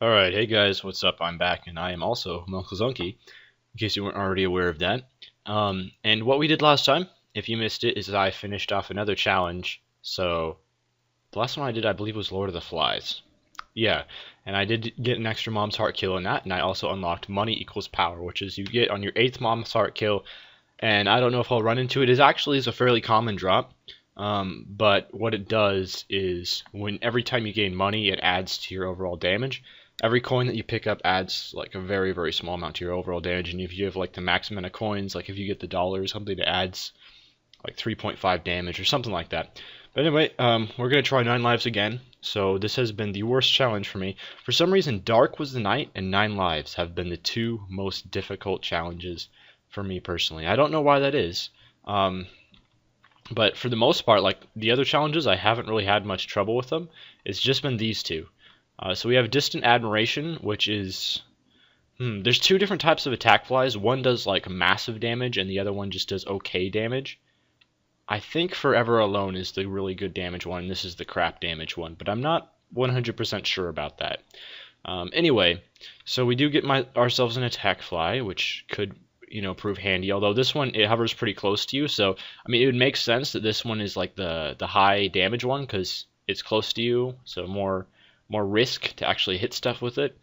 Alright, hey guys, what's up? I'm back, and I am also Melkazunki, in case you weren't already aware of that. And what we did last time, if you missed it, is I finished off another challenge. So, the last one I did, I believe, was Lord of the Flies. Yeah, and I did get an extra Mom's Heart kill in that, and I also unlocked Money Equals Power, which is you get on your 8th Mom's Heart kill, and I don't know if I'll run into it. It actually is a fairly common drop. But what it does is when every time you gain money, it adds to your overall damage. Every coin that you pick up adds like a very, very small amount to your overall damage, and if you have like the max amount of coins, like if you get the dollar or something, it adds like 3.5 damage or something like that. But anyway, we're gonna try 9 lives again. So this has been the worst challenge for me. For some reason, Dark was the night, and 9 lives have been the two most difficult challenges for me personally. I don't know why that is. But for the most part, like the other challenges, I haven't really had much trouble with them. It's just been these two. So we have Distant Admiration, which is... there's two different types of attack flies. One does like massive damage, and the other one just does okay damage. I think Forever Alone is the really good damage one, and this is the crap damage one, but I'm not 100% sure about that. Anyway, so we do get ourselves an attack fly, which could prove handy, although this one, it hovers pretty close to you, so I mean it would make sense that this one is like the high damage one because it's close to you, so more risk to actually hit stuff with it,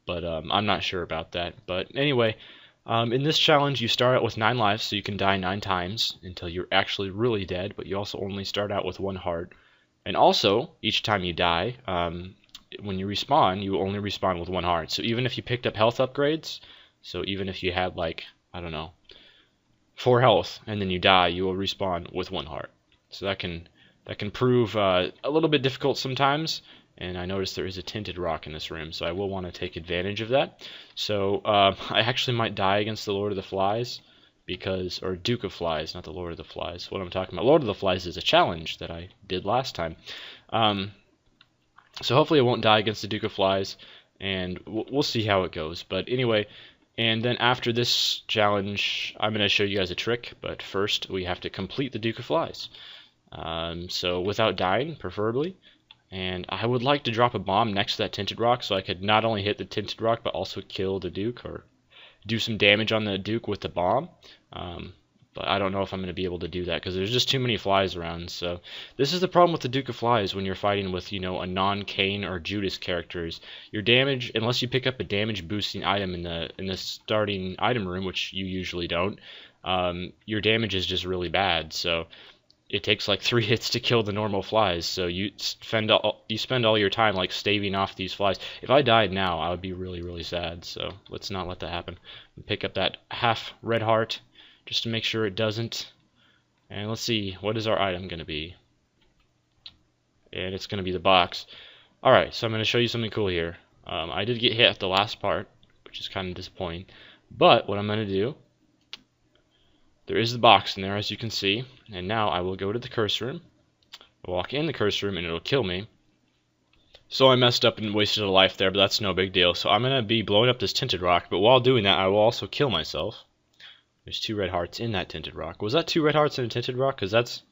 but I'm not sure about that. But anyway, in this challenge you start out with 9 lives, so you can die 9 times until you're actually really dead, but you also only start out with 1 heart, and also each time you die, when you respawn, you only respawn with 1 heart. So even if you picked up health upgrades, so even if you had like, I don't know, 4 health, and then you die, you will respawn with 1 heart. So that can prove a little bit difficult sometimes. And I noticed there is a tinted rock in this room, so I will want to take advantage of that. So I actually might die against the Lord of the Flies, or Duke of Flies, not the Lord of the Flies. What I'm talking about, Lord of the Flies is a challenge that I did last time. So hopefully I won't die against the Duke of Flies, and we'll see how it goes. But anyway, and then after this challenge, I'm going to show you guys a trick, but first we have to complete the Duke of Flies. So without dying, preferably. And I would like to drop a bomb next to that tinted rock so I could not only hit the tinted rock but also kill the Duke or do some damage on the Duke with the bomb. But I don't know if I'm going to be able to do that because there's just too many flies around. So this is the problem with the Duke of Flies when you're fighting with, a non-Cain or Judas characters. Your damage, unless you pick up a damage boosting item in the starting item room, which you usually don't, your damage is just really bad. So it takes like 3 hits to kill the normal flies, so you spend all your time like staving off these flies. If I died now, I would be really, really sad, so let's not let that happen. Pick up that half red heart just to make sure it doesn't. And let's see, what is our item going to be? And it's going to be the box. Alright, so I'm going to show you something cool here. I did get hit at the last part, which is kind of disappointing, but what I'm going to do, there is the box in there, as you can see, and now I will go to the curse room, walk in the curse room, and it'll kill me. So I messed up and wasted a life there, but that's no big deal. So I'm going to be blowing up this tinted rock, but while doing that, I will also kill myself. There's 2 red hearts in that tinted rock. Was that 2 red hearts in a tinted rock? Because it's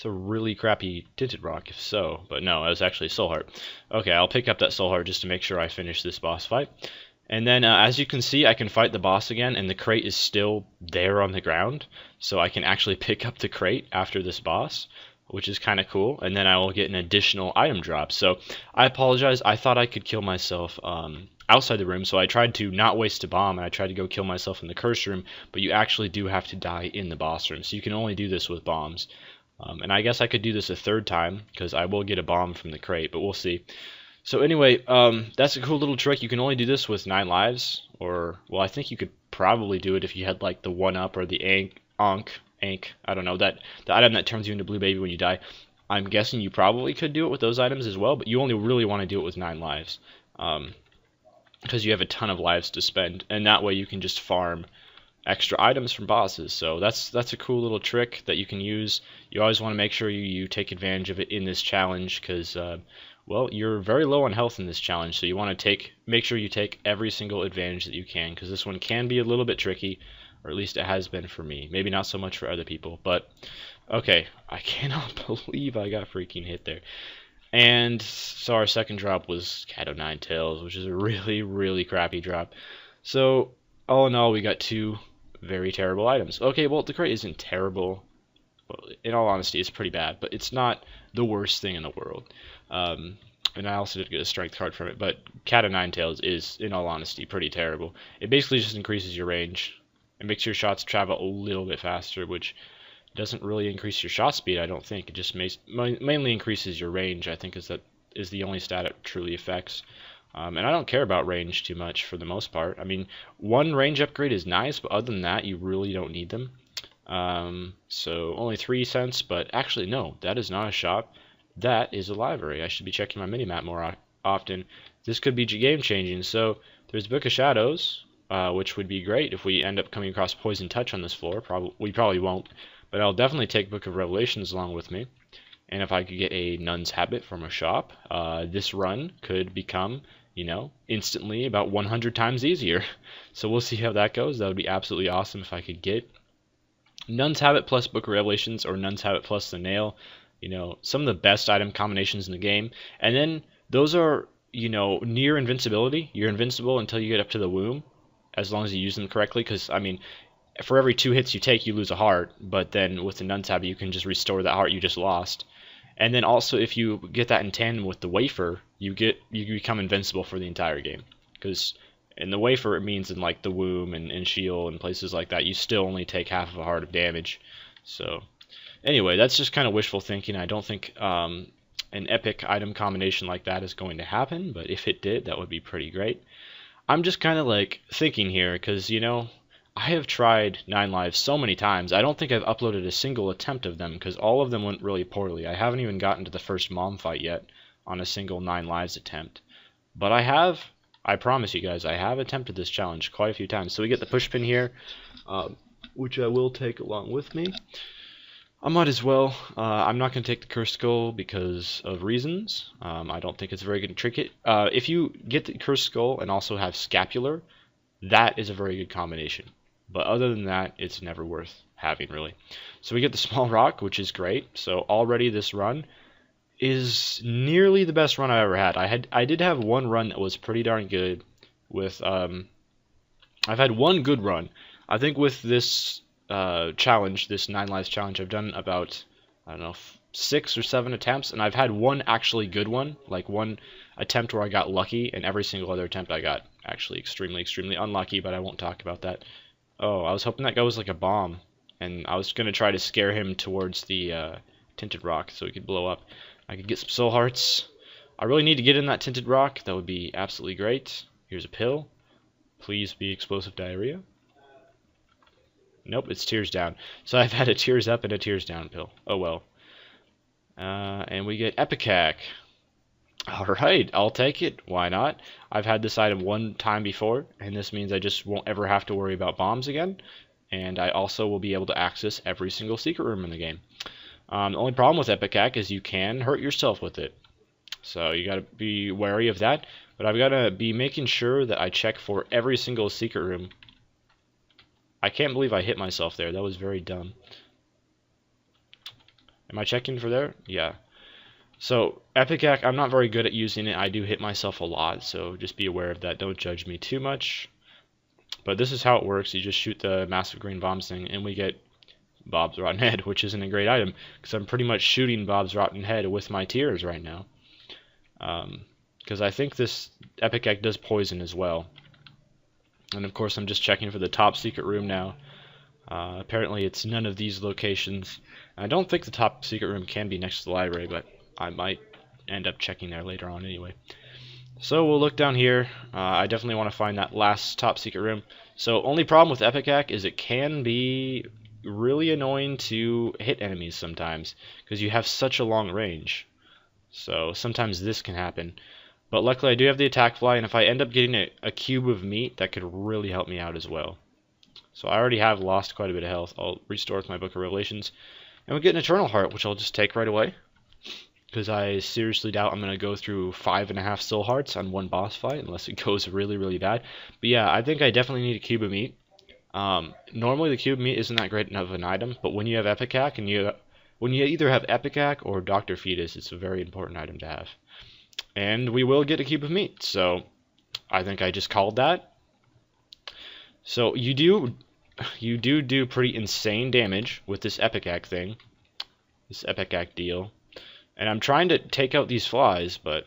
a really crappy tinted rock, if so. But no, it was actually a soul heart. Okay, I'll pick up that soul heart just to make sure I finish this boss fight. And then, as you can see, I can fight the boss again, and the crate is still there on the ground. So I can actually pick up the crate after this boss, which is kind of cool. And then I will get an additional item drop. So I apologize. I thought I could kill myself outside the room, so I tried to not waste a bomb, and I tried to go kill myself in the curse room. But you actually do have to die in the boss room, so you can only do this with bombs. And I guess I could do this a 3rd time, because I will get a bomb from the crate, but we'll see. So anyway, that's a cool little trick. You can only do this with 9 lives, or, well, I think you could probably do it if you had, like, the 1-up or the Ankh, I don't know, the item that turns you into Blue Baby when you die. I'm guessing you probably could do it with those items as well, but you only really want to do it with 9 lives, because you have a ton of lives to spend, and that way you can just farm extra items from bosses. So that's a cool little trick that you can use. You always want to make sure you take advantage of it in this challenge, because well, you're very low on health in this challenge, so you want to make sure you take every single advantage that you can, because this one can be a little bit tricky, or at least it has been for me. Maybe not so much for other people, but okay, I cannot believe I got freaking hit there. And so our second drop was Cat O' Nine Tails, which is a really, really crappy drop. So all in all, we got two very terrible items. Okay, well, the crate isn't terrible. Well, in all honesty, it's pretty bad, but it's not the worst thing in the world. And I also did get a strength card from it, but Cat O' Nine Tails is, in all honesty, pretty terrible. It basically just increases your range. It makes your shots travel a little bit faster, which doesn't really increase your shot speed, I don't think. It just mainly increases your range, I think is the only stat it truly affects. And I don't care about range too much for the most part. I mean, one range upgrade is nice, but other than that, you really don't need them. So only 3 cents, but actually no, that is not a shop. That is a library. I should be checking my minimap more often. This could be game changing. So there's Book of Shadows, which would be great if we end up coming across Poison Touch on this floor. We probably won't, but I'll definitely take Book of Revelations along with me. And if I could get a Nun's Habit from a shop, this run could become, instantly about 100 times easier. So we'll see how that goes. That would be absolutely awesome if I could get Nun's Habit plus Book of Revelations or Nun's Habit plus the Nail. Some of the best item combinations in the game. And then those are, near invincibility. You're invincible until you get up to the womb, as long as you use them correctly. Because, I mean, for every 2 hits you take, you lose a heart. But then with the Nun's Habit, you can just restore that heart you just lost. And then also, if you get that in tandem with the Wafer, you become invincible for the entire game. Because in the Wafer, it means in like the womb and Shield and places like that, you still only take half of a heart of damage. So anyway, that's just kind of wishful thinking. I don't think an epic item combination like that is going to happen, but if it did, that would be pretty great. I'm just kind of like thinking here because, I have tried 9 Lives so many times. I don't think I've uploaded a single attempt of them because all of them went really poorly. I haven't even gotten to the first mom fight yet on a single 9 Lives attempt. But I promise you guys, I have attempted this challenge quite a few times. So we get the Pushpin here, which I will take along with me. I might as well. I'm not going to take the Cursed Skull because of reasons. I don't think it's a very good trinket. If you get the Cursed Skull and also have Scapular, that is a very good combination. But other than that, it's never worth having, really. So we get the Small Rock, which is great. So already this run is nearly the best run I've ever had. I did have one run that was pretty darn good. With I've had one good run. I think with this challenge, this 9 Lives challenge, I've done about, I don't know, 6 or 7 attempts, and I've had one actually good one, like one attempt where I got lucky, and every single other attempt I got actually extremely, extremely unlucky, but I won't talk about that. Oh, I was hoping that guy was like a bomb, and I was going to try to scare him towards the Tinted Rock so he could blow up. I could get some soul hearts. I really need to get in that Tinted Rock. That would be absolutely great. Here's a pill. Please be explosive diarrhea. Nope, it's Tears Down. So I've had a Tears Up and a Tears Down pill. Oh well. And we get Epicac. Alright, I'll take it. Why not? I've had this item one time before, and this means I just won't ever have to worry about bombs again. And I also will be able to access every single secret room in the game. The only problem with Epicac is you can hurt yourself with it. So you gotta be wary of that. But I've gotta be making sure that I check for every single secret room. I can't believe I hit myself there. That was very dumb. Am I checking for there? Yeah. So, Epicac, I'm not very good at using it. I do hit myself a lot, so just be aware of that. Don't judge me too much. But this is how it works. You just shoot the massive green bombs thing, and we get Bob's Rotten Head, which isn't a great item, because I'm pretty much shooting Bob's Rotten Head with my tears right now. Because I think this Epicac does poison as well. And of course, I'm just checking for the top secret room now. Apparently, it's none of these locations. I don't think the top secret room can be next to the library, but I might end up checking there later on anyway. So we'll look down here. I definitely want to find that last top secret room. So only problem with Epicac is it can be really annoying to hit enemies sometimes because you have such a long range. So sometimes this can happen. But luckily I do have the attack fly, and if I end up getting a cube of meat, that could really help me out as well. So I already have lost quite a bit of health. I'll restore with my Book of Revelations. And we get an Eternal Heart, which I'll just take right away. Because I seriously doubt I'm going to go through 5.5 soul hearts on one boss fight, unless it goes really, really bad. But yeah, I think I definitely need a cube of meat. Normally the cube of meat isn't that great of an item, but when you have Epicac and you when you either have Ipecac or Dr. Fetus, it's a very important item to have. And we will get a cube of meat, so I think I just called that. So you do pretty insane damage with this Ipecac thing, this Ipecac deal. And I'm trying to take out these flies, but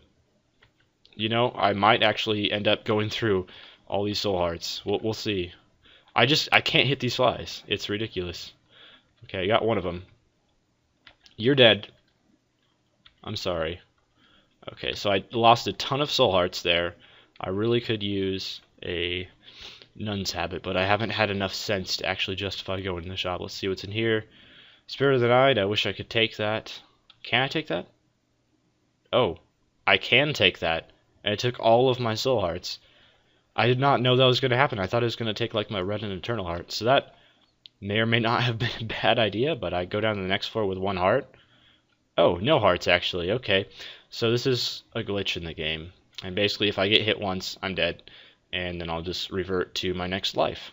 you know, I might actually end up going through all these soul hearts. We'll see. I can't hit these flies. It's ridiculous. Okay, I got one of them. You're dead. I'm sorry. Okay, so I lost a ton of soul hearts there. I really could use a nun's habit, but I haven't had enough sense to actually justify going in the shop. Let's see what's in here. Spirit of the Night, I wish I could take that. Can I take that? Oh, I can take that. And it took all of my soul hearts. I did not know that was going to happen. I thought it was going to take like my red and eternal heart. So that may or may not have been a bad idea, but I go down to the next floor with one heart. Oh, no hearts actually. Okay. So this is a glitch in the game. And basically if I get hit once, I'm dead. And then I'll just revert to my next life.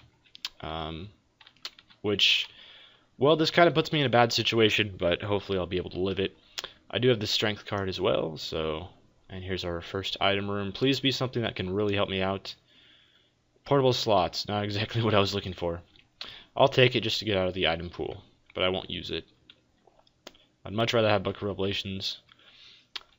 Which, well, this kind of puts me in a bad situation, but hopefully I'll be able to live it. I do have the strength card as well, so... And here's our first item room. Please be something that can really help me out. Portable slots, not exactly what I was looking for. I'll take it just to get out of the item pool, but I won't use it. I'd much rather have Book of Revelations.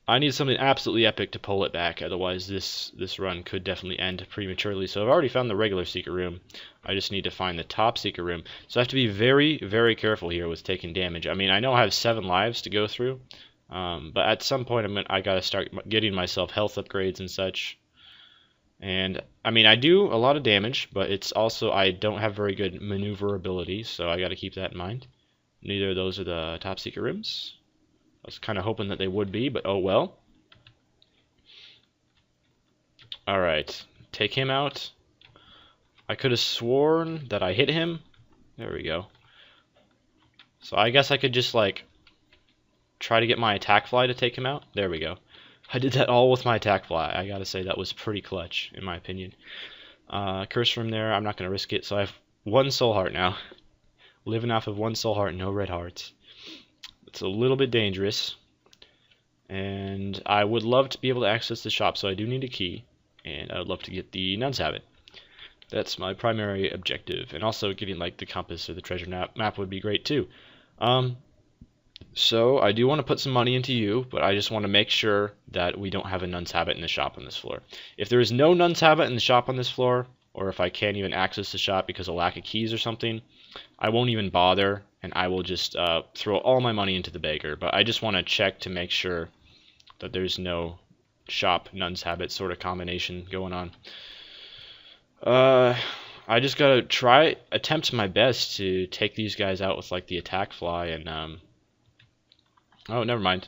I need something absolutely epic to pull it back, otherwise this run could definitely end prematurely. So I've already found the regular secret room. I just need to find the top secret room. So I have to be very, very careful here with taking damage. I mean, I know I have 7 lives to go through. But at some point I gotta start getting myself health upgrades and such. And I mean, I do a lot of damage, but it's also I don't have very good maneuverability, so I gotta keep that in mind. Neither of those are the top secret rooms. I was kind of hoping that they would be, but oh well. Alright, take him out. I could have sworn that I hit him. There we go. So I guess I could just like try to get my attack fly to take him out. There we go. I did that all with my attack fly. I gotta say that was pretty clutch, in my opinion. Curse from there, I'm not gonna risk it. So I have 1 soul heart now. Living off of 1 soul heart, no red hearts. It's a little bit dangerous. And I would love to be able to access the shop, so I do need a key. And I would love to get the nun's habit. That's my primary objective. And also getting like the compass or the treasure map would be great too. So I do want to put some money into you, but I just want to make sure that we don't have a nun's habit in the shop on this floor. If there is no nun's habit in the shop on this floor, or if I can't even access the shop because of lack of keys or something, I won't even bother, and I will just throw all my money into the beggar. But I just want to check to make sure that there's no shop nun's habit sort of combination going on. I just gotta attempt my best to take these guys out with like the attack fly and oh, never mind.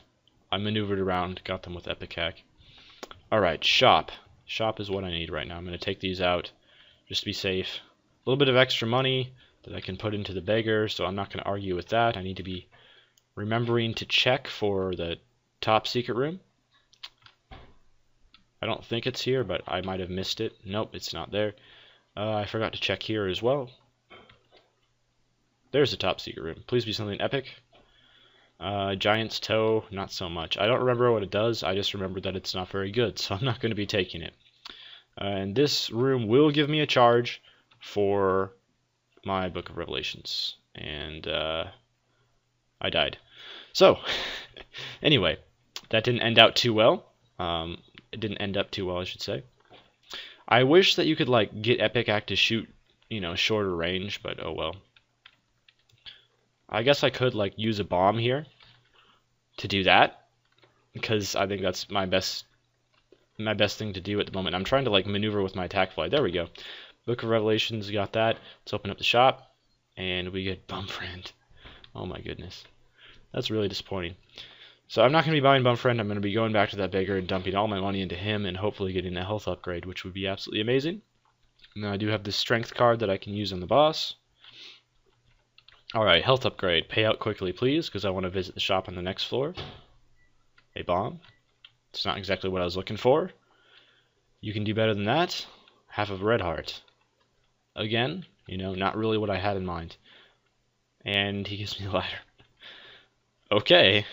I maneuvered around, got them with Ipecac. Alright, shop. Shop is what I need right now. I'm going to take these out just to be safe. A little bit of extra money that I can put into the beggar, so I'm not going to argue with that. I need to be remembering to check for the top secret room. I don't think it's here, but I might have missed it. Nope, it's not there. I forgot to check here as well. There's the top secret room. Please be something epic. Giant's Toe, not so much. I don't remember what it does, I just remember that it's not very good, so I'm not going to be taking it. And this room will give me a charge for my Book of Revelations. And I died. So, anyway, that didn't end out too well. It didn't end up too well, I should say. I wish that you could like get Ipecac to shoot, you know, shorter range, but oh well. I guess I could like use a bomb here to do that, because I think that's my best thing to do at the moment. I'm trying to like maneuver with my attack fly. There we go. Book of Revelations, got that. Let's open up the shop, and we get Bum Friend. Oh my goodness, that's really disappointing. So I'm not going to be buying Bum Friend. I'm going to be going back to that beggar and dumping all my money into him, and hopefully getting a health upgrade, which would be absolutely amazing. Now I do have this strength card that I can use on the boss. Alright, health upgrade. Pay out quickly, please, because I want to visit the shop on the next floor. A bomb. It's not exactly what I was looking for. You can do better than that. Half of a red heart. Again, you know, not really what I had in mind. And he gives me a ladder. Okay.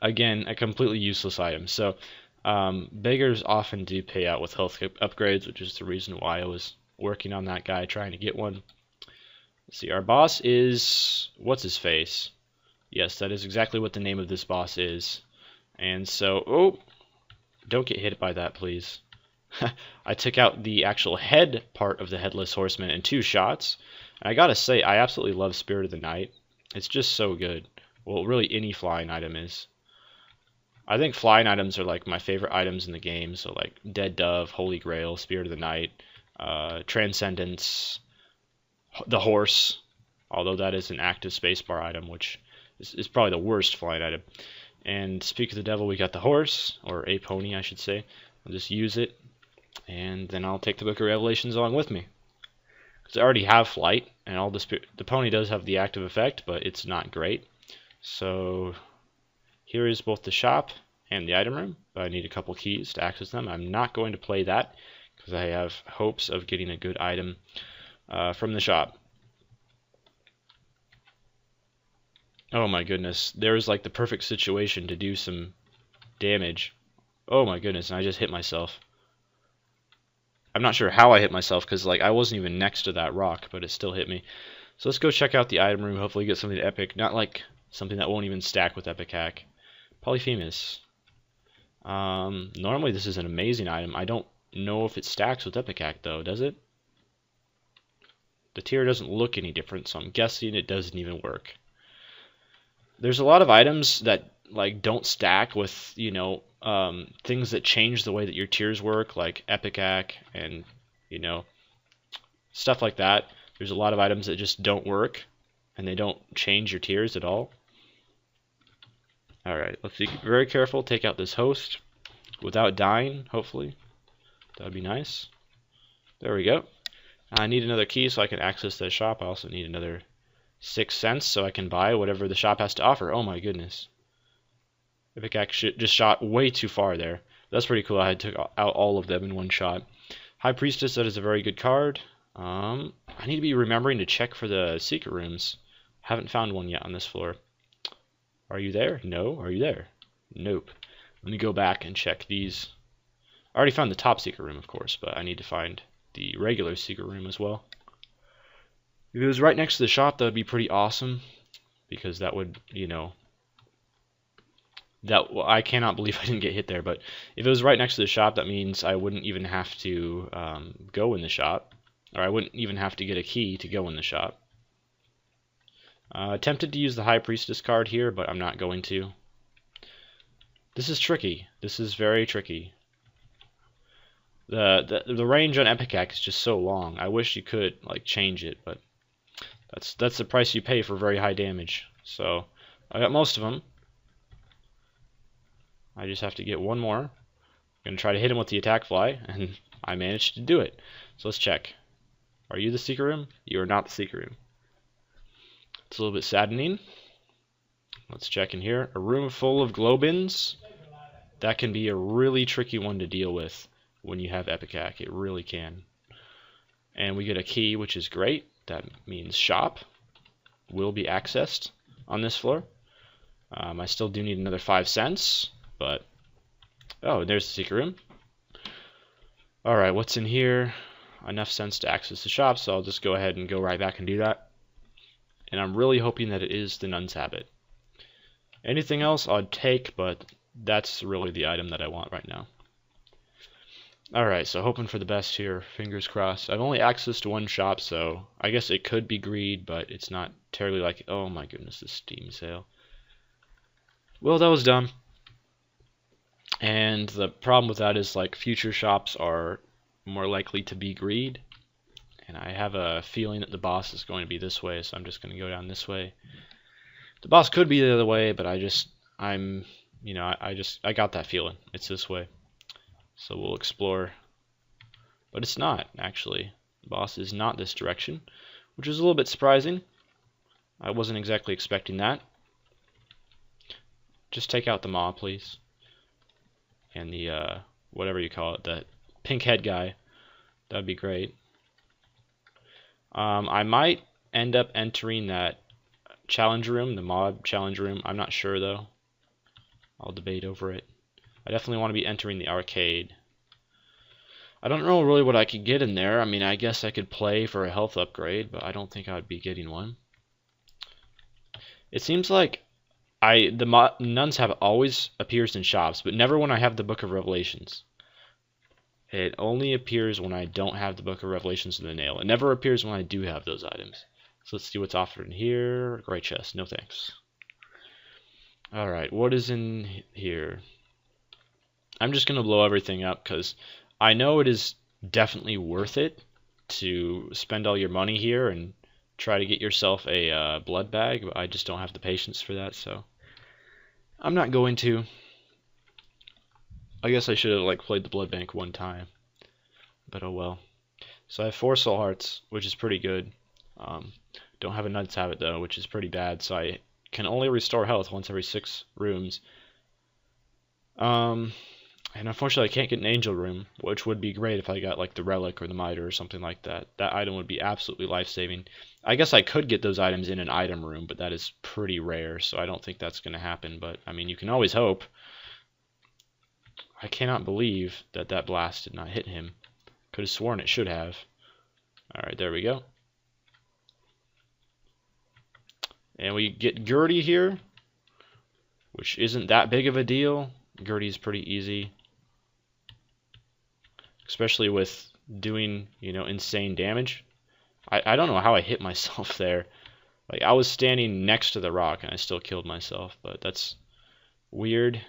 Again, a completely useless item. So, beggars often do pay out with health upgrades, which is the reason why I was working on that guy, trying to get one. Let's see, our boss is... what's his face? Yes, that is exactly what the name of this boss is. And so... oh! Don't get hit by that, please. I took out the actual head part of the Headless Horseman in 2 shots. And I gotta say, I absolutely love Spirit of the Night. It's just so good. Well, really any flying item is. I think flying items are like my favorite items in the game. So like Dead Dove, Holy Grail, Spirit of the Night, Transcendence, the Horse, although that is an active spacebar item, which is probably the worst flying item. And speak of the devil, we got the horse, or a pony I should say. I'll just use it, and then I'll take the Book of Revelations along with me. Because I already have flight, and all the pony does have the active effect, but it's not great. So here is both the shop and the item room, but I need a couple keys to access them. I'm not going to play that because I have hopes of getting a good item from the shop. Oh my goodness, there was like the perfect situation to do some damage. Oh my goodness, and I just hit myself. I'm not sure how I hit myself because like I wasn't even next to that rock, but it still hit me. So let's go check out the item room, hopefully get something epic, not like something that won't even stack with epic hack. Polyphemus. Normally this is an amazing item. I don't know if it stacks with epic hack though, does it? The tier doesn't look any different, so I'm guessing it doesn't even work. There's a lot of items that like don't stack with, you know, things that change the way that your tiers work, like epic hack and, you know, stuff like that. There's a lot of items that just don't work and they don't change your tiers at all. Alright, let's be very careful. Take out this host without dying, hopefully. That would be nice. There we go. I need another key so I can access the shop. I also need another 6 cents so I can buy whatever the shop has to offer. Oh my goodness. Epic hack just shot way too far there. That's pretty cool. I took out all of them in one shot. High Priestess, that is a very good card. I need to be remembering to check for the secret rooms. Haven't found one yet on this floor. Are you there? No. Are you there? Nope. Let me go back and check these. I already found the top secret room, of course, but I need to find the regular secret room as well. If it was right next to the shop, that would be pretty awesome, because that would, you know, well, I cannot believe I didn't get hit there, but if it was right next to the shop, that means I wouldn't even have to go in the shop, or I wouldn't even have to get a key to go in the shop. Tempted to use the High Priestess card here, but I'm not going to. This is tricky. This is very tricky. The range on epic hack is just so long. I wish you could like change it, but that's the price you pay for very high damage. So I got most of them. I just have to get one more. I'm gonna try to hit him with the attack fly, and I managed to do it. So let's check. Are you the secret room? You are not the secret room. It's a little bit saddening. Let's check in here. A room full of glow bins. That can be a really tricky one to deal with when you have epic hack. It really can. And we get a key, which is great. That means shop will be accessed on this floor. I still do need another 5 cents, but oh, there's the secret room. Alright, what's in here? Enough cents to access the shop, so I'll just go ahead and go right back and do that. And I'm really hoping that it is the Nun's Habit. Anything else I'd take, but that's really the item that I want right now. Alright, so hoping for the best here. Fingers crossed. I've only accessed one shop, so I guess it could be greed, but it's not terribly like... oh my goodness, this Steam sale. Well, that was dumb. And the problem with that is, like, future shops are more likely to be greed. And I have a feeling that the boss is going to be this way, so I'm just going to go down this way. The boss could be the other way, but I got that feeling. It's this way. So we'll explore. But it's not, actually. The boss is not this direction, which is a little bit surprising. I wasn't exactly expecting that. Just take out the maw, please. And the, whatever you call it, the pink head guy. That would be great. I might end up entering that challenge room, the mob challenge room. I'm not sure though. I'll debate over it. I definitely want to be entering the arcade. I don't know really what I could get in there. I mean, I guess I could play for a health upgrade, but I don't think I'd be getting one. It seems like the nuns have always appears in shops, but never when I have the Book of Revelations. It only appears when I don't have the Book of Revelations in the nail. It never appears when I do have those items. So let's see what's offered in here. Great chest, no thanks. Alright, what is in here? I'm just going to blow everything up because I know it is definitely worth it to spend all your money here and try to get yourself a blood bag, but I just don't have the patience for that, so I'm not going to. I guess I should have like played the blood bank one time, but oh well. So I have 4 soul hearts, which is pretty good. Don't have a nuts habit though, which is pretty bad, so I can only restore health once every 6 rooms. And unfortunately I can't get an angel room, which would be great if I got like the relic or the mitre or something like that. That item would be absolutely life-saving. I guess I could get those items in an item room, but that is pretty rare, so I don't think that's going to happen. But I mean, you can always hope. I cannot believe that that blast did not hit him. Could have sworn it should have. Alright, there we go. And we get Gertie here, which isn't that big of a deal. Gertie is pretty easy, especially with doing, you know, insane damage. I don't know how I hit myself there. Like, I was standing next to the rock and I still killed myself, but that's weird.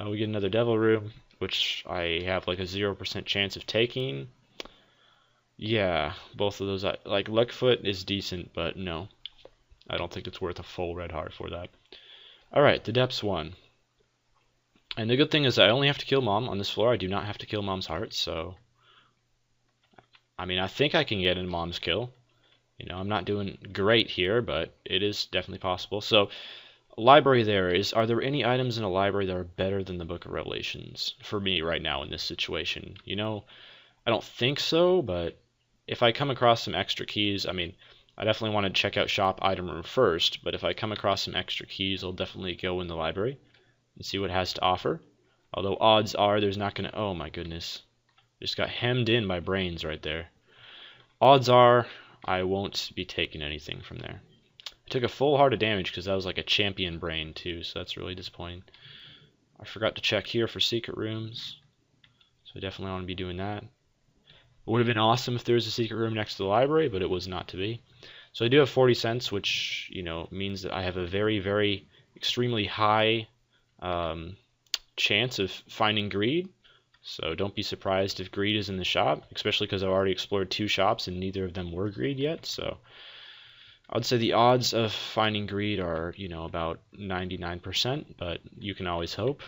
We get another devil room, which I have like a 0% chance of taking. Yeah, both of those. Like, Luckfoot is decent, but no. I don't think it's worth a full red heart for that. Alright, the depths 1. And the good thing is I only have to kill Mom on this floor. I do not have to kill Mom's heart, so I mean, I think I can get in Mom's kill. You know, I'm not doing great here, but it is definitely possible. So, library are there any items in a library that are better than the Book of Revelations for me right now in this situation? You know, I don't think so, but if I come across some extra keys, I mean, I definitely want to check out shop item room first, but if I come across some extra keys, I'll definitely go in the library and see what it has to offer. Although odds are there's not going to... Oh my goodness. Just got hemmed in by brains right there. Odds are I won't be taking anything from there. I took a full heart of damage because that was like a champion brain too, so that's really disappointing. I forgot to check here for secret rooms, so I definitely want to be doing that. It would have been awesome if there was a secret room next to the library, but it was not to be. So I do have 40 cents, which, you know, means that I have a very, very extremely high chance of finding greed. So don't be surprised if greed is in the shop, especially because I've already explored 2 shops and neither of them were greed yet. So I'd say the odds of finding greed are, you know, about 99%, but you can always hope.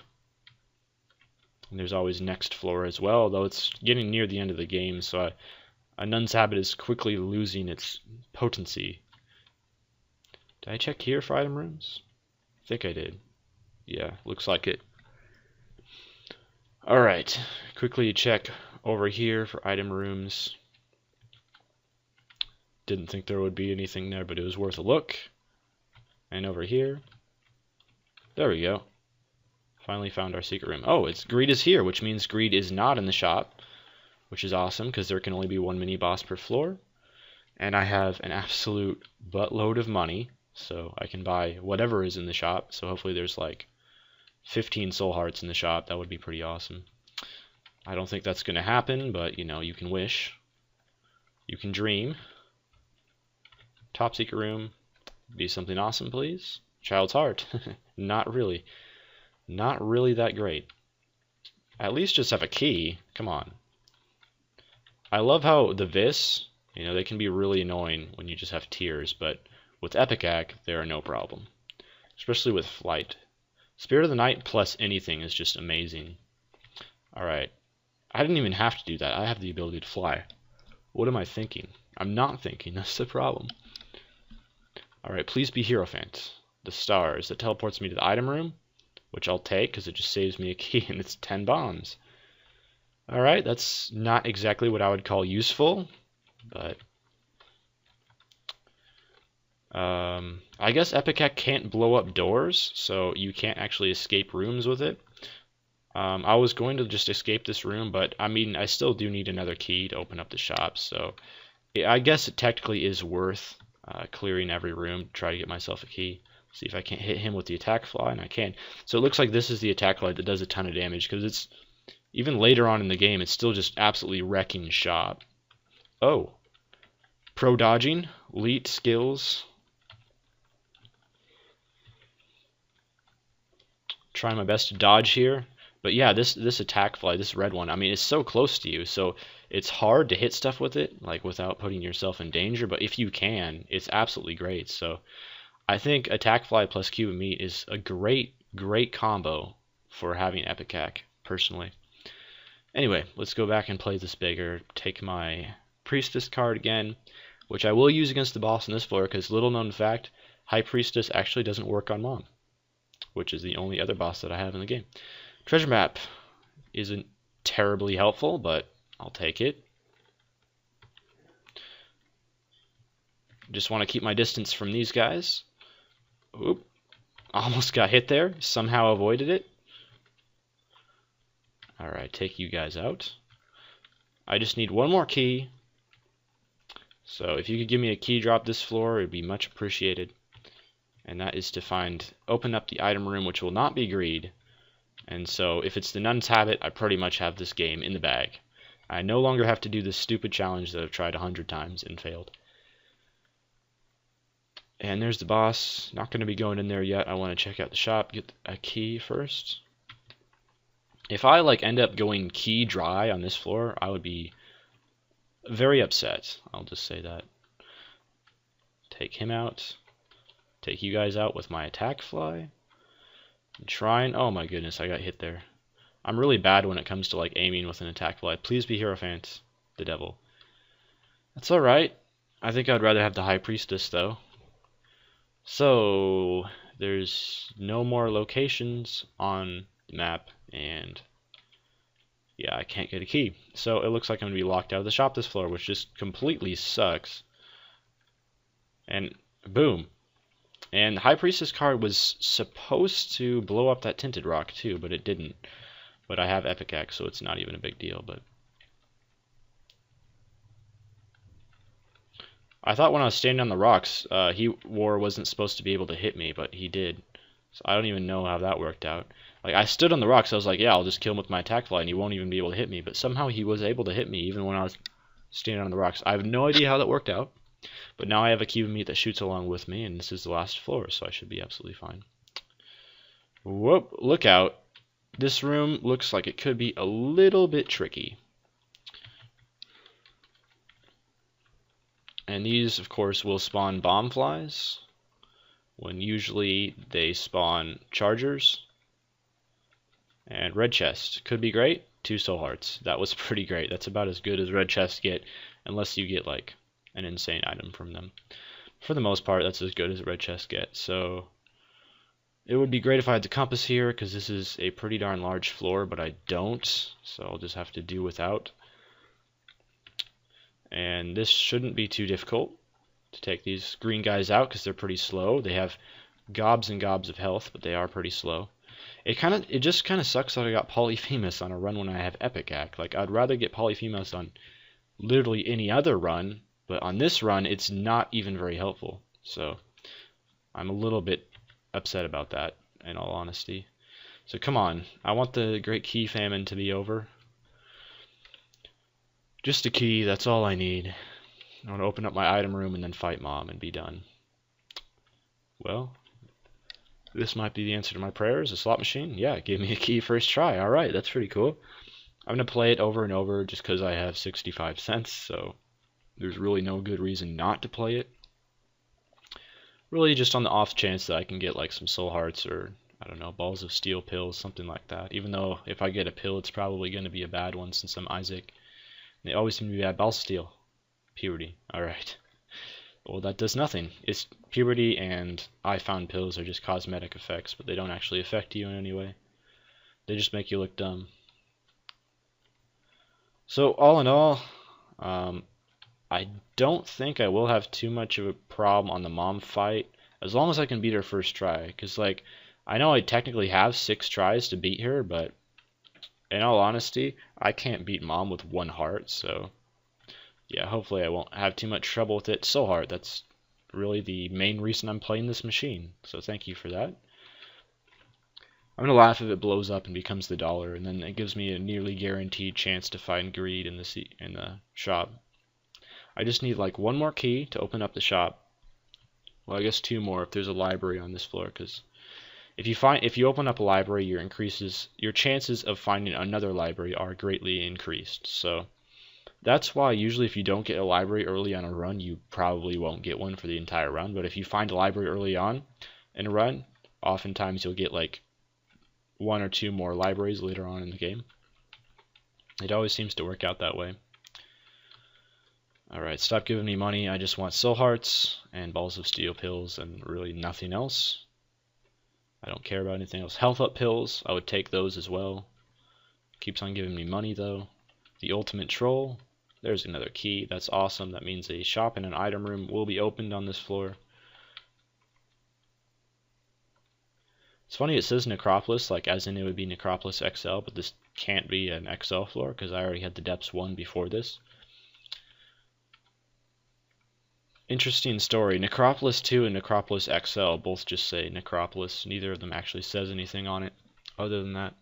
And there's always next floor as well, though it's getting near the end of the game, so a nun's habit is quickly losing its potency. Did I check here for item rooms? I think I did. Yeah, looks like it. Alright, quickly check over here for item rooms. Didn't think there would be anything there, but it was worth a look. And over here. There we go. Finally found our secret room. Oh, greed is here, which means greed is not in the shop, which is awesome because there can only be 1 mini boss per floor. And I have an absolute buttload of money, so I can buy whatever is in the shop. So hopefully there's like 15 soul hearts in the shop. That would be pretty awesome. I don't think that's going to happen, but you know, you can wish. You can dream. Top secret room. Be something awesome, please. Child's heart. Not really. Not really that great. At least just have a key. Come on. I love how the Vis, you know, they can be really annoying when you just have tears, but with Epicac, they are no problem. Especially with flight. Spirit of the Night plus anything is just amazing. Alright. I didn't even have to do that. I have the ability to fly. What am I thinking? I'm not thinking. That's the problem. Alright, please be Hierophant. The stars. That teleports me to the item room, which I'll take because it just saves me a key and it's 10 bombs. Alright, that's not exactly what I would call useful, but I guess Epicac can't blow up doors, so you can't actually escape rooms with it. I was going to just escape this room, but I mean, I still do need another key to open up the shop, so I guess it technically is worth clearing every room to try to get myself a key. See if I can't hit him with the attack fly, and I can. So it looks like this is the attack fly that does a ton of damage, because it's even later on in the game, it's still just absolutely wrecking shop. Oh, pro dodging, elite skills. Trying my best to dodge here. But yeah, this attack fly, this red one, I mean, it's so close to you, so it's hard to hit stuff with it, like without putting yourself in danger, but if you can, it's absolutely great. So I think attack fly plus cube of meat is a great combo for having Epicac, personally. Anyway, let's go back and play this bigger. Take my Priestess card again, which I will use against the boss on this floor, because little known fact, High Priestess actually doesn't work on Mom, which is the only other boss that I have in the game. Treasure map isn't terribly helpful, but I'll take it. Just want to keep my distance from these guys. Oop. Almost got hit there. Somehow avoided it. Alright, take you guys out. I just need one more key. So if you could give me a key drop this floor, it would be much appreciated. And that is to open up the item room, which will not be greed. And so if it's the Nun's Habit, I pretty much have this game in the bag. I no longer have to do this stupid challenge that I've tried 100 times and failed. And there's the boss. Not going to be going in there yet. I want to check out the shop, get a key first. If I end up going key dry on this floor, I would be very upset. I'll just say that. Take him out. Take you guys out with my attack fly. Oh my goodness, I got hit there. I'm really bad when it comes to aiming with an attack fly. Please be Hierophant, the devil. That's alright. I think I'd rather have the High Priestess though. So there's no more locations on the map, and yeah, I can't get a key. So it looks like I'm gonna be locked out of the shop this floor, which just completely sucks. And boom. And the High Priestess card was supposed to blow up that tinted rock too, but it didn't. But I have Epicac, so it's not even a big deal. But I thought when I was standing on the rocks, War wasn't supposed to be able to hit me, but he did. So I don't even know how that worked out. I stood on the rocks, I was like, yeah, I'll just kill him with my attack fly, and he won't even be able to hit me. But somehow he was able to hit me, even when I was standing on the rocks. I have no idea how that worked out. But now I have a cube of meat that shoots along with me, and this is the last floor, so I should be absolutely fine. Whoop, look out. This room looks like it could be a little bit tricky. And these, of course, will spawn bomb flies, when usually they spawn chargers. And red chest could be great. 2 soul hearts. That was pretty great. That's about as good as red chests get, unless you get an insane item from them. For the most part, that's as good as a red chest gets. So it would be great if I had the compass here, because this is a pretty darn large floor, but I don't, so I'll just have to do without. And this shouldn't be too difficult to take these green guys out, because they're pretty slow. They have gobs and gobs of health, but they are pretty slow. It just kind of sucks that I got Polyphemus on a run when I have Epicac. I'd rather get Polyphemus on literally any other run, but on this run, it's not even very helpful. So I'm a little bit upset about that, in all honesty. So come on, I want the Great Key Famine to be over. Just a key, that's all I need. I want to open up my item room and then fight Mom and be done. Well, this might be the answer to my prayers. A slot machine? Yeah, it gave me a key first try. Alright, that's pretty cool. I'm going to play it over and over just because I have 65 cents, so there's really no good reason not to play it. Really just on the off chance that I can get some soul hearts or, I don't know, balls of steel pills, something like that. Even though if I get a pill, it's probably going to be a bad one since I'm Isaac. They always seem to be bad. Balls of steel. Puberty. Alright. Well, that does nothing. It's puberty and I found pills are just cosmetic effects, but they don't actually affect you in any way. They just make you look dumb. So all in all, I don't think I will have too much of a problem on the mom fight, as long as I can beat her first try. Because, like, I know I technically have 6 tries to beat her, but in all honesty, I can't beat mom with 1 heart, so yeah, hopefully I won't have too much trouble with it. So hard, that's really the main reason I'm playing this machine, so thank you for that. I'm gonna laugh if it blows up and becomes the dollar, and then it gives me a nearly guaranteed chance to find greed in the shop. I just need like 1 more key to open up the shop. Well, I guess 2 more if there's a library on this floor, because if you open up a library, your chances of finding another library are greatly increased. So that's why usually if you don't get a library early on a run, you probably won't get one for the entire run. But if you find a library early on in a run, oftentimes you'll get like 1 or 2 more libraries later on in the game. It always seems to work out that way. Alright, stop giving me money. I just want soul hearts and balls of steel pills and really nothing else. I don't care about anything else. Health up pills, I would take those as well. Keeps on giving me money though. The ultimate troll. There's another key. That's awesome. That means a shop and an item room will be opened on this floor. It's funny it says Necropolis, like as in it would be Necropolis XL, but this can't be an XL floor because I already had the Depths 1 before this. Interesting story. Necropolis 2 and Necropolis XL both just say Necropolis. Neither of them actually says anything on it other than that.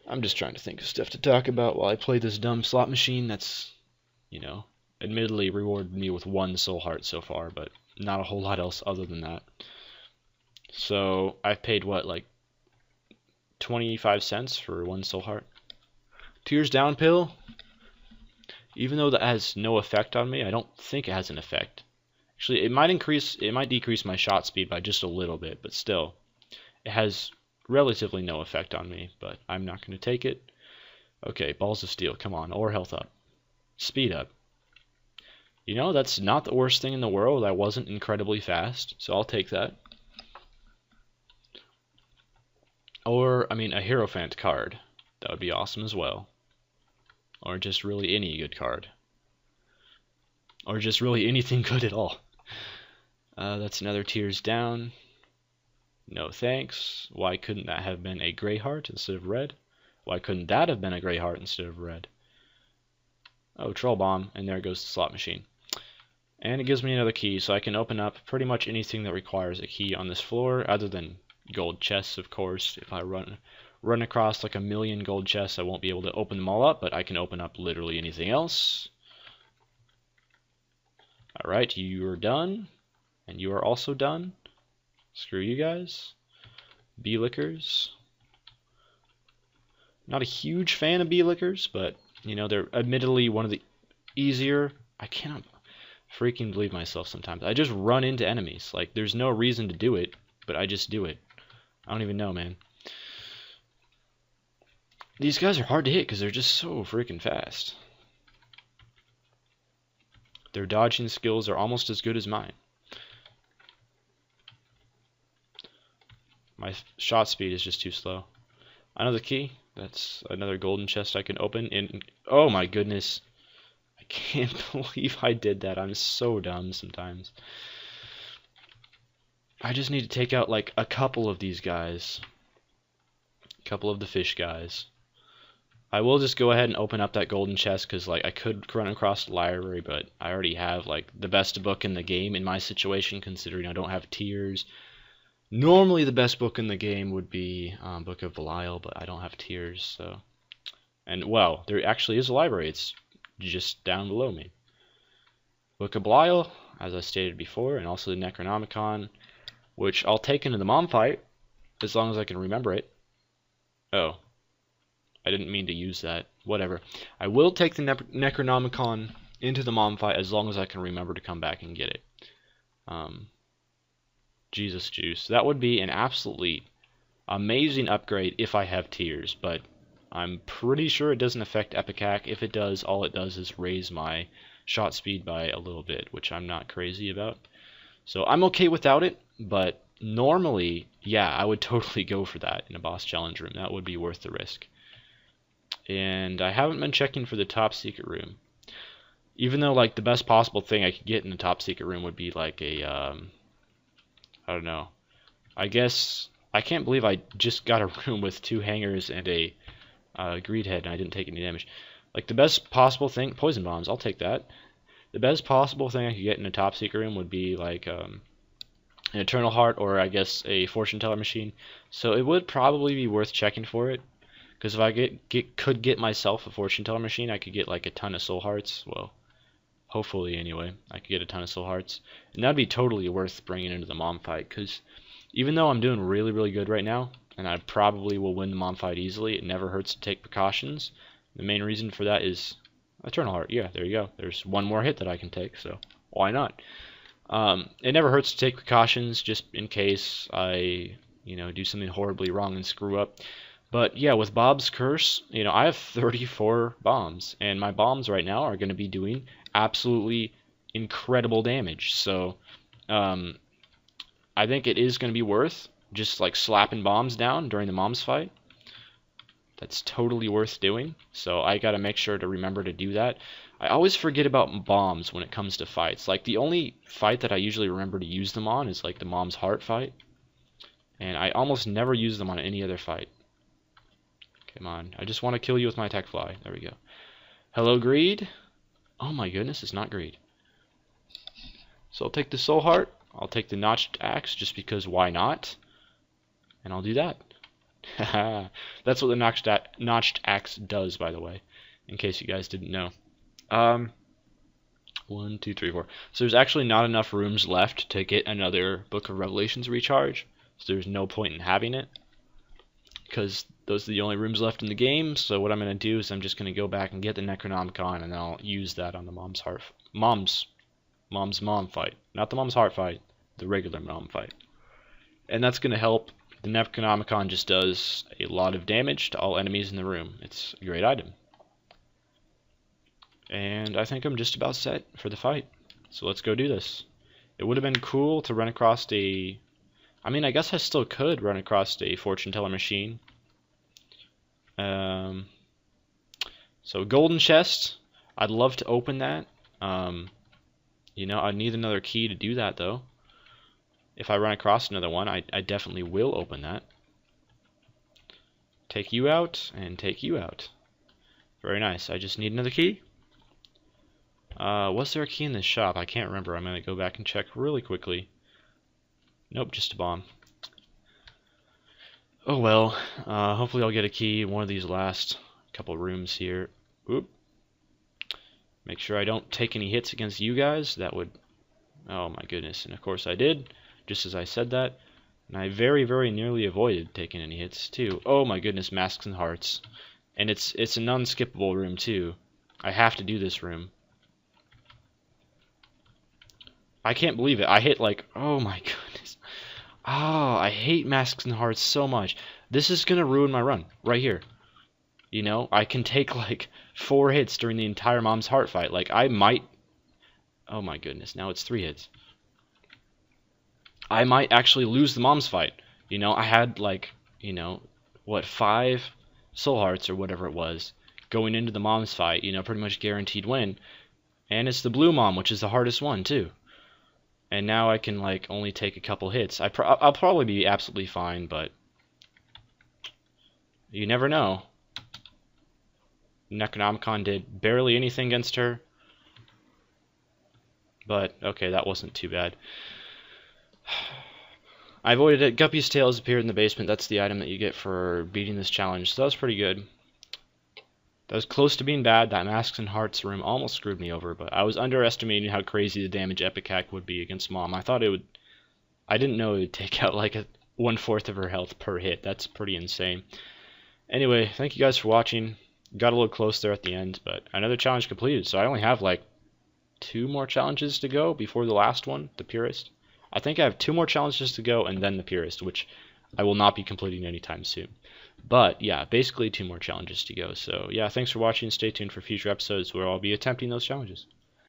I'm just trying to think of stuff to talk about while I play this dumb slot machine that's, you know, admittedly rewarded me with 1 soul heart so far, but not a whole lot else other than that. So I've paid what, like 25 cents for 1 soul heart. Tears down pill. Even though that has no effect on me, I don't think it has an effect. Actually, it might decrease my shot speed by just a little bit, but still, it has relatively no effect on me, but I'm not going to take it. Okay, balls of steel, come on, or health up. Speed up. You know, that's not the worst thing in the world. I wasn't incredibly fast, so I'll take that. Or, I mean, a Hierophant card. That would be awesome as well. Or just really any good card. Or just really anything good at all. That's another tears down. No thanks. Why couldn't that have been a gray heart instead of red? Why couldn't that have been a gray heart instead of red? Oh, troll bomb, and there goes the slot machine. And it gives me another key, so I can open up pretty much anything that requires a key on this floor, other than gold chests, of course. If I run across like a million gold chests, I won't be able to open them all up, but I can open up literally anything else. Alright, you are done, and you are also done. Screw you guys. Bee-lickers. Not a huge fan of bee-lickers, but, you know, they're admittedly one of the easier. I cannot freaking believe myself sometimes. I just run into enemies. Like, there's no reason to do it, but I just do it. I don't even know, man. These guys are hard to hit because they're just so freaking fast. Their dodging skills are almost as good as mine. My shot speed is just too slow. Another key. That's another golden chest I can open. In oh my goodness. I can't believe I did that. I'm so dumb sometimes. I just need to take out like a couple of these guys. A couple of the fish guys. I will just go ahead and open up that golden chest because like I could run across the library, but I already have like the best book in the game in my situation, considering I don't have tears. Normally the best book in the game would be Book of Belial, but I don't have tears, so. And well, there actually is a library. It's just down below me. Book of Belial, as I stated before, and also the Necronomicon, which I'll take into the mom fight as long as I can remember it. Oh, I didn't mean to use that. Whatever. I will take the Necronomicon into the mom fight as long as I can remember to come back and get it. Jesus juice. That would be an absolutely amazing upgrade if I have tears, but I'm pretty sure it doesn't affect Epicac. If it does, all it does is raise my shot speed by a little bit, which I'm not crazy about. So I'm okay without it, but normally, yeah, I would totally go for that in a boss challenge room. That would be worth the risk. And I haven't been checking for the top secret room. Even though like the best possible thing I could get in the top secret room would be like a I don't know. I guess I can't believe I just got a room with 2 hangers and a greed head and I didn't take any damage. Like the best possible thing, poison bombs, I'll take that. The best possible thing I could get in a top secret room would be like an Eternal Heart or I guess a fortune teller machine. So it would probably be worth checking for it. Because if I could get myself a fortune teller machine, I could get like a ton of soul hearts. Well, hopefully anyway, I could get a ton of soul hearts, and that'd be totally worth bringing into the mom fight. Because even though I'm doing really, really good right now, and I probably will win the mom fight easily, it never hurts to take precautions. The main reason for that is Eternal Heart. Yeah, there you go. There's one more hit that I can take, so why not? It never hurts to take precautions just in case I, do something horribly wrong and screw up. But yeah, with Bob's Curse, I have 34 bombs, and my bombs right now are going to be doing absolutely incredible damage. So I think it is going to be worth just like slapping bombs down during the mom's fight. That's totally worth doing. So I got to make sure to remember to do that. I always forget about bombs when it comes to fights. Like the only fight that I usually remember to use them on is like the mom's heart fight. And I almost never use them on any other fight. Come on, I just want to kill you with my attack fly. There we go. Hello, greed. Oh my goodness, it's not greed. So I'll take the soul heart. I'll take the notched axe just because why not? And I'll do that. That's what the notched axe does, by the way, in case you guys didn't know. 1, 2, 3, 4. So there's actually not enough rooms left to get another Book of Revelations recharge. So there's no point in having it, because those are the only rooms left in the game. So what I'm going to do is I'm just going to go back and get the Necronomicon, and I'll use that on the mom's mom fight. Not the mom's heart fight, the regular mom fight. And that's going to help. The Necronomicon just does a lot of damage to all enemies in the room. It's a great item. And I think I'm just about set for the fight. So let's go do this. It would have been cool to run across a... I mean, I guess I still could run across a fortune teller machine. So golden chest, I'd love to open that. I'd need another key to do that though. If I run across another one, I definitely will open that. Take you out and take you out. Very nice. I just need another key. Was there a key in this shop? I can't remember. I'm gonna go back and check really quickly. Nope, just a bomb. Oh well, hopefully I'll get a key in one of these last couple rooms here. Oop. Make sure I don't take any hits against you guys. That would... Oh my goodness, and of course I did, just as I said that. And I very, very nearly avoided taking any hits too. Oh my goodness, masks and hearts. And it's a non-skippable room too. I have to do this room. I can't believe it. I hit like... Oh my goodness. Oh, I hate masks and hearts so much. This is gonna ruin my run right here. I can take like 4 hits during the entire mom's heart fight. Like I might... Oh my goodness, now it's 3 hits. I might actually lose the mom's fight. I had like, 5 soul hearts or whatever it was going into the mom's fight, pretty much guaranteed win. And it's the blue mom, which is the hardest one too. And now I can like only take a couple hits. I'll probably be absolutely fine, but you never know. Necronomicon did barely anything against her. But okay, that wasn't too bad. I avoided it. Guppy's tail has appeared in the basement. That's the item that you get for beating this challenge. So that was pretty good. That was close to being bad. That Masks and Hearts room almost screwed me over, but I was underestimating how crazy the damage Epic Hack would be against Mom. I didn't know it would take out like 1/4 of her health per hit. That's pretty insane. Anyway, thank you guys for watching. Got a little close there at the end, but another challenge completed. So I only have like 2 more challenges to go before the last one, the Purist. I think I have 2 more challenges to go and then the Purist, which I will not be completing anytime soon. But yeah, basically 2 more challenges to go. So yeah, thanks for watching. Stay tuned for future episodes where I'll be attempting those challenges.